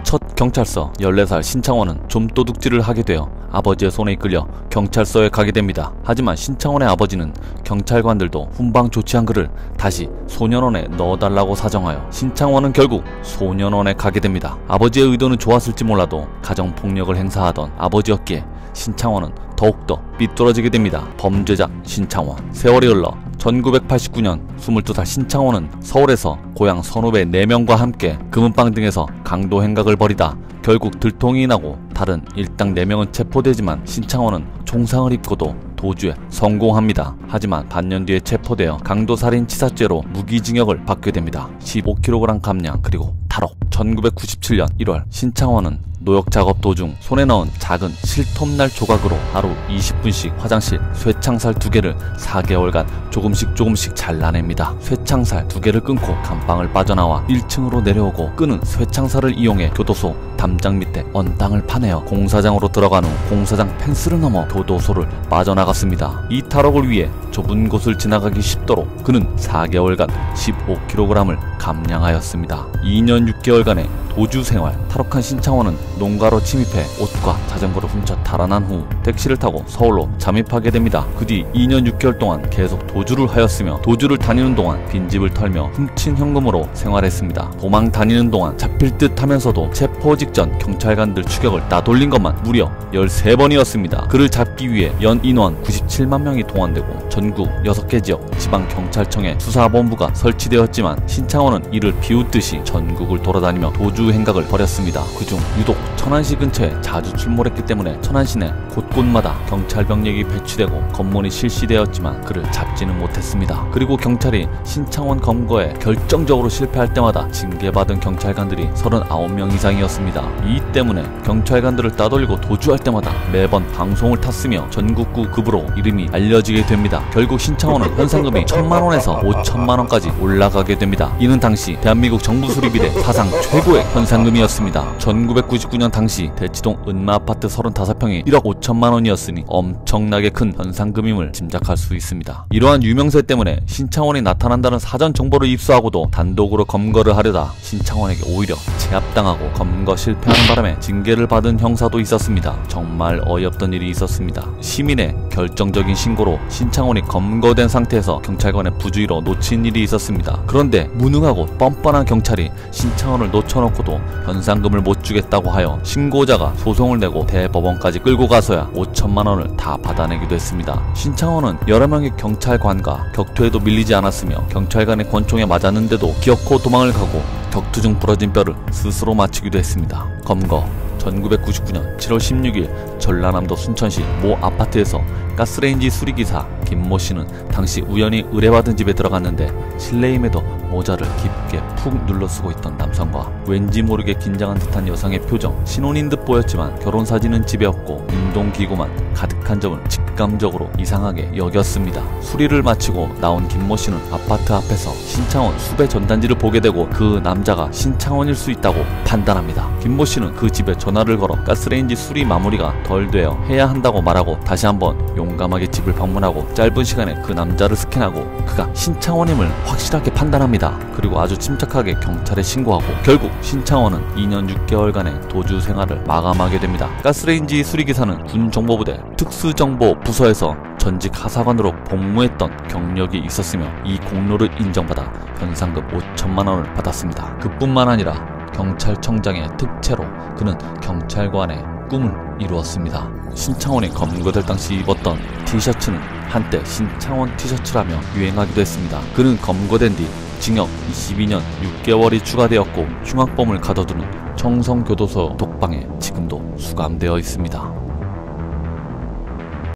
첫 경찰서. 14살 신창원은 좀 도둑질을 하게 되어 아버지의 손에 이끌려 경찰서에 가게 됩니다. 하지만 신창원의 아버지는 경찰관들도 훈방 조치한 그를 다시 소년원에 넣어달라고 사정하여 신창원은 결국 소년원에 가게 됩니다. 아버지의 의도는 좋았을지 몰라도 가정폭력을 행사하던 아버지였기에 신창원은 더욱더 삐뚤어지게 됩니다. 범죄자 신창원. 세월이 흘러 1989년 22살 신창원은 서울에서 고향 선후배 4명과 함께 금은방 등에서 강도 행각을 벌이다 결국 들통이 나고 다른 일당 4명은 체포되지만 신창원은 총상을 입고도 도주에 성공합니다. 하지만 반년 뒤에 체포되어 강도살인치사죄로 무기징역을 받게 됩니다. 15kg 감량 그리고 탈옥. 1997년 1월 신창원은 노역작업 도중 손에 넣은 작은 실톱날 조각으로 하루 20분씩 화장실 쇠창살 2개를 4개월간 조금씩 잘라냅니다. 쇠창살 2개를 끊고 감방을 빠져나와 1층으로 내려오고 끄는 쇠창살을 이용해 교도소 담장 밑에 언땅을 파내어 공사장으로 들어간 후 공사장 펜스를 넘어 교도소를 빠져나갔습니다. 이 탈옥을 위해 좁은 곳을 지나가기 쉽도록 그는 4개월간 15kg을 감량하였습니다. 2년 6개월간의 도주 생활. 탈옥한 신창원은 농가로 침입해 옷과 자전거를 훔쳐 달아난 후 택시를 타고 서울로 잠입하게 됩니다. 그 뒤 2년 6개월 동안 계속 도주를 하였으며 도주를 다니는 동안 빈집을 털며 훔친 현금으로 생활했습니다. 도망 다니는 동안 잡힐 듯 하면서도 체포 직전 경찰관들 추격을 따돌린 것만 무려 13번이었습니다. 그를 잡기 위해 연 인원 97만 명이 동원되고 전국 6개 지역 지방경찰청에 수사본부가 설치되었지만 신창원은 이를 비웃듯이 전국을 돌아다니며 도주 행각을 벌였습니다. 그중 유독 천안시 근처에 자주 출몰했기 때문에 천안시 내 곳곳마다 경찰 병력이 배치되고 검문이 실시되었지만 그를 잡지는 못했습니다. 그리고 경찰이 신창원 검거에 결정적으로 실패할 때마다 징계받은 경찰관들이 39명 이상이었습니다. 이 때문에 경찰관들을 따돌리고 도주할 때마다 매번 방송을 탔으며 전국구 급으로 이름이 알려지게 됩니다. 결국 신창원은 현상금이 1000만원에서 5000만원까지 올라가게 됩니다. 이는 당시 대한민국 정부 수립 이래 사상 최고의 현상금이었습니다. 1999년 당시 대치동 은마아파트 35평이 1억 5천만원이었으니 엄청나게 큰 현상금임을 짐작할 수 있습니다. 이러한 유명세 때문에 신창원이 나타난다는 사전 정보를 입수하고도 단독으로 검거를 하려다 신창원에게 오히려 제압당하고 검거 실패하는 바람에 징계를 받은 형사도 있었습니다. 정말 어이없던 일이 있었습니다. 시민의 결정적인 신고로 신창원이 검거된 상태에서 경찰관의 부주의로 놓친 일이 있었습니다. 그런데 무능하고 뻔뻔한 경찰이 신창원을 놓쳐놓고도 현상금을 못 주겠다고 하여 신고자가 소송을 내고 대법원까지 끌고 가서야 5천만원을 다 받아내기도 했습니다. 신창원은 여러 명의 경찰관과 격투에도 밀리지 않았으며 경찰관의 권총에 맞았는데도 기어코 도망을 가고 격투 중 부러진 뼈를 스스로 맞추기도 했습니다. 검거. 1999년 7월 16일 전라남도 순천시 모 아파트에서 가스레인지 수리기사 김모 씨는 당시 우연히 의뢰받은 집에 들어갔는데 실내임에도 모자를 깊게 푹 눌러 쓰고 있던 남성과 왠지 모르게 긴장한 듯한 여성의 표정. 신혼인 듯 보였지만 결혼사진은 집에 없고 운동기구만 가득한 점을 직감적으로 이상하게 여겼습니다. 수리를 마치고 나온 김모 씨는 아파트 앞에서 신창원 수배 전단지를 보게 되고 그 남자가 신창원일 수 있다고 판단합니다. 김모 씨는 그 집에 전화를 걸어 가스레인지 수리 마무리가 덜 되어 해야 한다고 말하고 다시 한번 용감하게 집을 방문하고 짧은 시간에 그 남자를 스캔하고 그가 신창원임을 확실하게 판단합니다. 그리고 아주 침착하게 경찰에 신고하고 결국 신창원은 2년 6개월간의 도주 생활을 마감하게 됩니다. 가스레인지 수리기사는 군정보부대 특수정보 부서에서 전직 하사관으로 복무했던 경력이 있었으며 이 공로를 인정받아 현상금 5천만원을 받았습니다. 그뿐만 아니라 경찰청장의 특채로 그는 경찰관의 꿈을 이루었습니다. 신창원이 검거될 당시 입었던 티셔츠는 한때 신창원 티셔츠라며 유행하기도 했습니다. 그는 검거된 뒤 징역 22년 6개월이 추가되었고 흉악범을 가둬두는 청성교도소 독방에 지금도 수감되어 있습니다.